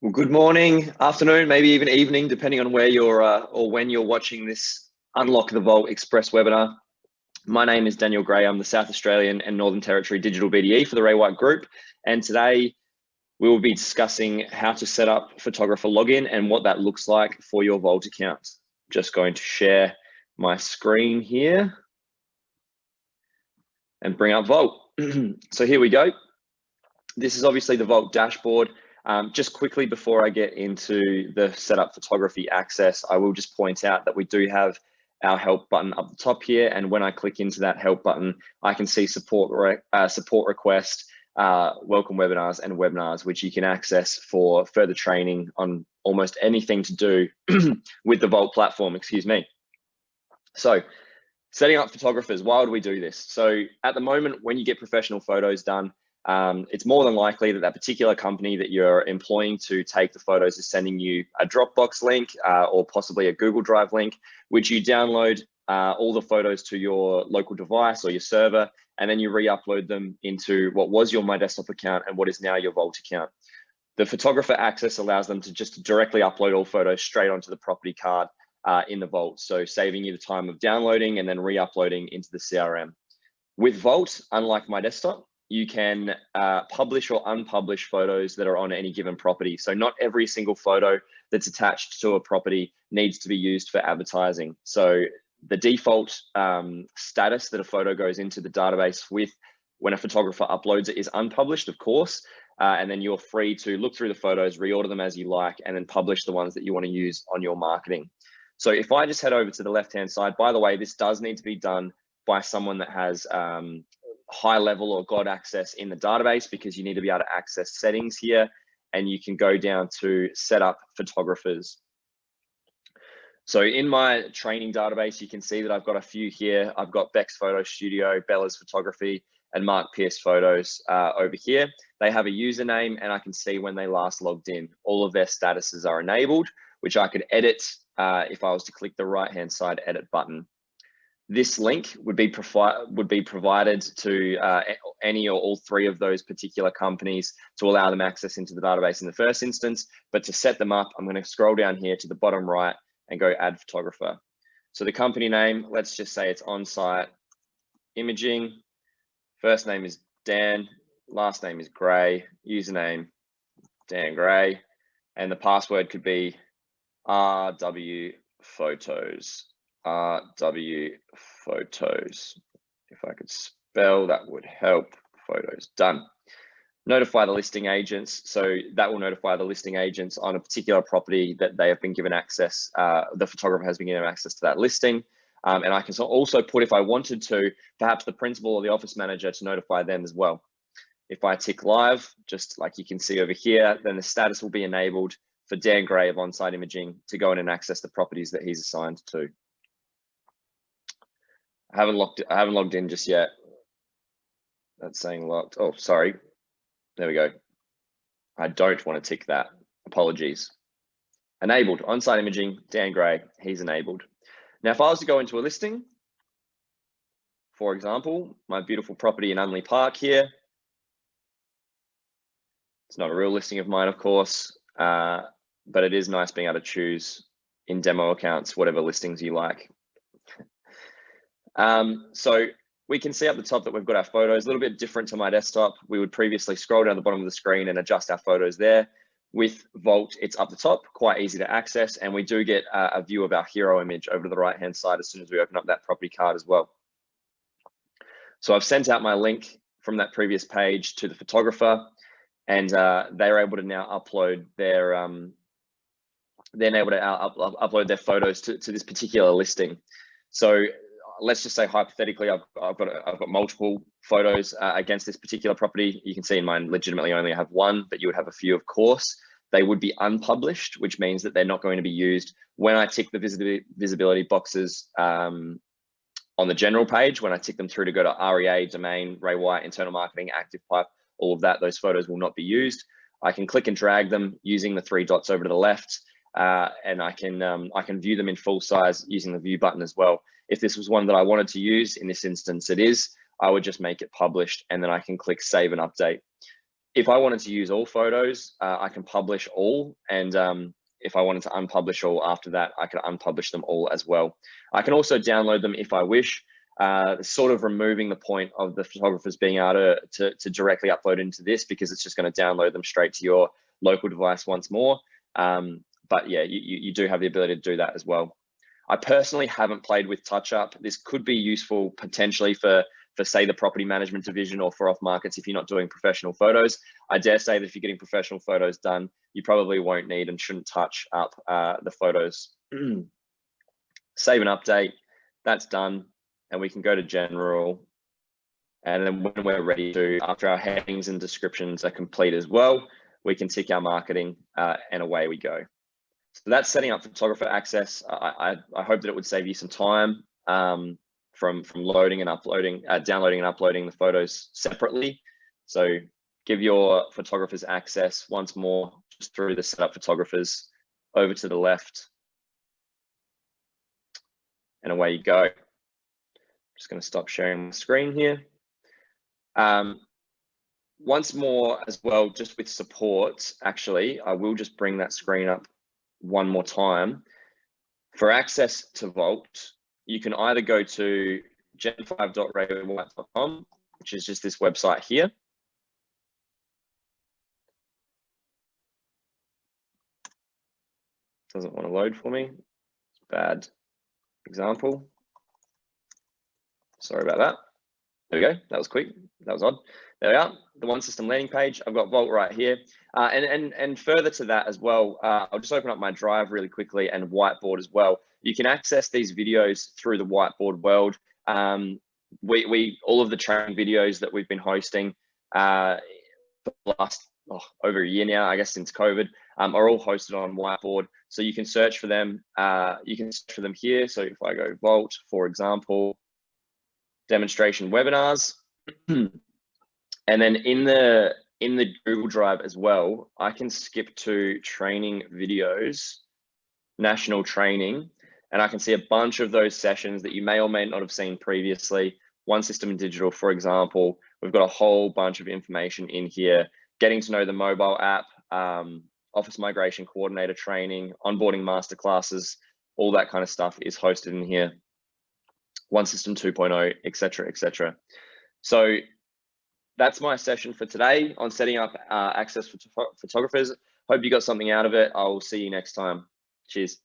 Well, good morning, afternoon, maybe even evening, depending on where you're or when you're watching this Unlock the Vault Express webinar. My name is Daniel Gray. I'm the South Australian and Northern Territory Digital BDE for the Ray White Group. And today we will be discussing how to set up photographer login and what that looks like for your Vault account. Just going to share my screen here and bring up Vault. So here we go. This is obviously the Vault dashboard. Just quickly before I get into the setup photography access, I will just point out that we do have our help button up the top here. And when I click into that help button, I can see support request, welcome webinars and webinars, which you can access for further training on almost anything to do with the Vault platform, excuse me. So setting up photographers, why would we do this? So at the moment, when you get professional photos done, it's more than likely that particular company that you're employing to take the photos is sending you a Dropbox link or possibly a Google Drive link, which you download all the photos to your local device or your server, and then you re-upload them into what was your My Desktop account and what is now your Vault account. The photographer access allows them to just directly upload all photos straight onto the property card in the Vault, so saving you the time of downloading and then re-uploading into the CRM. With Vault, unlike My Desktop, you can publish or unpublish photos that are on any given property. So not every single photo that's attached to a property needs to be used for advertising. So the default status that a photo goes into the database with when a photographer uploads it is unpublished, of course, and then you're free to look through the photos, reorder them as you like, and then publish the ones that you want to use on your marketing. So if I just head over to the left-hand side, by the way, this does need to be done by someone that has high level or got access in the database, because you need to be able to access settings here, and you can go down to set up photographers. So in my training database, you can see that I've got a few here. I've got Beck's Photo Studio, Bella's Photography, and Mark Pierce Photos over here. They have a username, and I can see when they last logged in. All of their statuses are enabled, which I could edit if I was to click the right-hand side edit button. This link would be provided to any or all three of those particular companies to allow them access into the database in the first instance. But to set them up, I'm going to scroll down here to the bottom right and go add photographer. So the company name, let's just say it's On-Site Imaging. First name is Dan, last name is Gray, username Dan Gray, and the password could be RW Photos. RW Photos. If I could spell, that would help. Photos, done. Notify the listing agents. So that will notify the listing agents on a particular property that they have been given access, the photographer has been given access to that listing. And I can also put, if I wanted to, perhaps the principal or the office manager to notify them as well. If I tick live, just like you can see over here, then the status will be enabled for Dan Gray of On-Site Imaging to go in and access the properties that he's assigned to. I haven't logged in just yet. That's saying locked. Oh, sorry. There we go. I don't want to tick that. Apologies. Enabled. On-Site Imaging, Dan Gray, he's enabled. Now, if I was to go into a listing, for example, my beautiful property in Unley Park here. It's not a real listing of mine, of course, but it is nice being able to choose in demo accounts whatever listings you like. So we can see up the top that we've got our photos, a little bit different to My Desktop. We would previously scroll down the bottom of the screen and adjust our photos there. With Vault, it's up the top, quite easy to access, and we do get a view of our hero image over to the right-hand side as soon as we open up that property card as well. So I've sent out my link from that previous page to the photographer, and they're able to now upload their upload their photos to this particular listing. So let's just say hypothetically, I've got multiple photos against this particular property. You can see in mine, legitimately only have one, but you would have a few, of course. They would be unpublished, which means that they're not going to be used. When I tick the visibility boxes on the general page, when I tick them through to go to REA, domain, Ray White, internal marketing, active pipe, all of that, those photos will not be used. I can click and drag them using the three dots over to the left, and I can view them in full size using the view button as well. If this was one that I wanted to use, in this instance it is, I would just make it published, and then I can click save and update. If I wanted to use all photos, I can publish all, and if I wanted to unpublish all after that, I can unpublish them all as well. I can also download them if I wish, sort of removing the point of the photographers being able to directly upload into this, because it's just going to download them straight to your local device once more. But yeah, you do have the ability to do that as well. I personally haven't played with touch-up. This could be useful potentially for say the property management division, or for off markets if you're not doing professional photos. I dare say that if you're getting professional photos done, you probably won't need and shouldn't touch up the photos. Save and update, that's done. And we can go to general. And then when we're ready to, after our headings and descriptions are complete as well, we can tick our marketing and away we go. So that's setting up photographer access. I hope that it would save you some time from loading and uploading, downloading and uploading the photos separately. So give your photographers access once more, just through the setup photographers, over to the left, and away you go. Just going to stop sharing my screen here. Once more as well, just with support, actually, I will just bring that screen up one more time. For access to Vault, you can either go to gen5.ray.com, which is just this website here. Doesn't want to load for me. Bad example. Sorry about that. There we go. That was quick. That was odd. There we are. The One System landing page. I've got Vault right here. And further to that as well, I'll just open up my drive really quickly, and Whiteboard as well. You can access these videos through the Whiteboard world. All of the training videos that we've been hosting for the last over a year now, I guess since COVID, are all hosted on Whiteboard. So you can search for them. You can search for them here. So if I go Vault, for example, demonstration webinars, and then in the Google Drive as well, I can skip to training videos, national training, and I can see a bunch of those sessions that you may or may not have seen previously. One System in Digital, for example, we've got a whole bunch of information in here, getting to know the mobile app, office migration coordinator training, onboarding masterclasses, all that kind of stuff is hosted in here. One System 2.0, etc., etc. So that's my session for today on setting up access for photographers. Hope you got something out of it. I'll see you next time. Cheers.